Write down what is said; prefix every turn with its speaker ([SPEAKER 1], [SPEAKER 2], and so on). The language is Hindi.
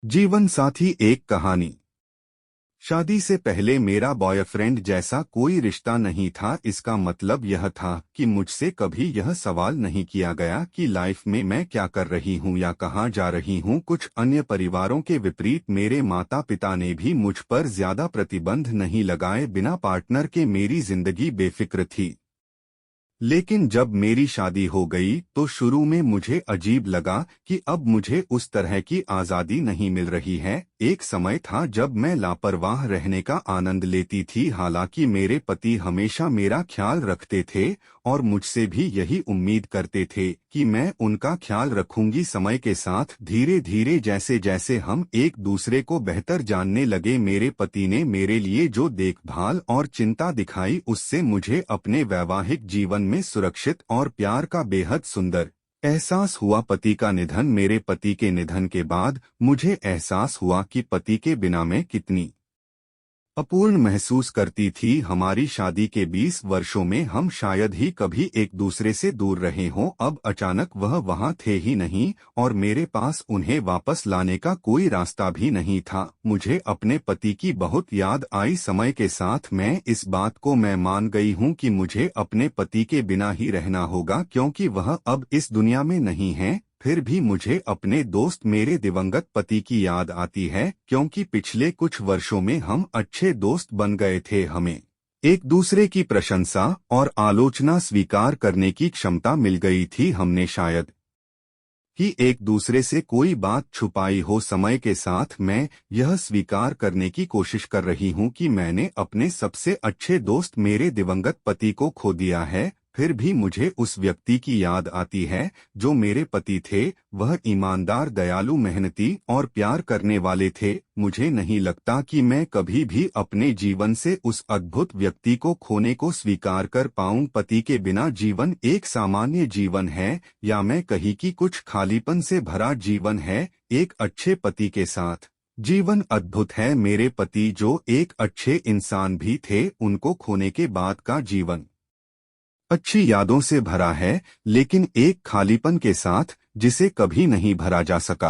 [SPEAKER 1] जीवन साथी एक कहानी। शादी से पहले मेरा बॉयफ्रेंड जैसा कोई रिश्ता नहीं था। इसका मतलब यह था कि मुझसे कभी यह सवाल नहीं किया गया कि लाइफ में मैं क्या कर रही हूँ या कहाँ जा रही हूँ। कुछ अन्य परिवारों के विपरीत मेरे माता पिता ने भी मुझ पर ज्यादा प्रतिबंध नहीं लगाए। बिना पार्टनर के मेरी जिंदगी बेफिक्र थी। लेकिन जब मेरी शादी हो गई तो शुरू में मुझे अजीब लगा कि अब मुझे उस तरह की आज़ादी नहीं मिल रही है। एक समय था जब मैं लापरवाह रहने का आनंद लेती थी। हालांकि मेरे पति हमेशा मेरा ख्याल रखते थे और मुझसे भी यही उम्मीद करते थे कि मैं उनका ख्याल रखूंगी। समय के साथ धीरे धीरे जैसे जैसे हम एक दूसरे को बेहतर जानने लगे, मेरे पति ने मेरे लिए जो देखभाल और चिंता दिखाई उससे मुझे अपने वैवाहिक जीवन में सुरक्षित और प्यार का बेहद सुंदर एहसास हुआ। पति का निधन। मेरे पति के निधन के बाद मुझे एहसास हुआ कि पति के बिना मैं कितनी अपूर्ण महसूस करती थी। हमारी शादी के 20 वर्षों में हम शायद ही कभी एक दूसरे से दूर रहे हों। अब अचानक वह वहां थे ही नहीं और मेरे पास उन्हें वापस लाने का कोई रास्ता भी नहीं था। मुझे अपने पति की बहुत याद आई। समय के साथ मैं इस बात को मैं मान गई हूँ कि मुझे अपने पति के बिना ही रहना होगा, क्योंकि वह अब इस दुनिया में नहीं है। फिर भी मुझे अपने दोस्त मेरे दिवंगत पति की याद आती है, क्योंकि पिछले कुछ वर्षों में हम अच्छे दोस्त बन गए थे। हमें एक दूसरे की प्रशंसा और आलोचना स्वीकार करने की क्षमता मिल गई थी। हमने शायद ही एक दूसरे से कोई बात छुपाई हो। समय के साथ मैं यह स्वीकार करने की कोशिश कर रही हूँ कि मैंने अपने सबसे अच्छे दोस्त मेरे दिवंगत पति को खो दिया है। फिर भी मुझे उस व्यक्ति की याद आती है जो मेरे पति थे। वह ईमानदार, दयालु, मेहनती और प्यार करने वाले थे। मुझे नहीं लगता कि मैं कभी भी अपने जीवन से उस अद्भुत व्यक्ति को खोने को स्वीकार कर पाऊं। पति के बिना जीवन एक सामान्य जीवन है या मैं कहीं की कुछ खालीपन से भरा जीवन है। एक अच्छे पति के साथ जीवन अद्भुत है। मेरे पति जो एक अच्छे इंसान भी थे, उनको खोने के बाद का जीवन अच्छी यादों से भरा है, लेकिन एक खालीपन के साथ जिसे कभी नहीं भरा जा सका।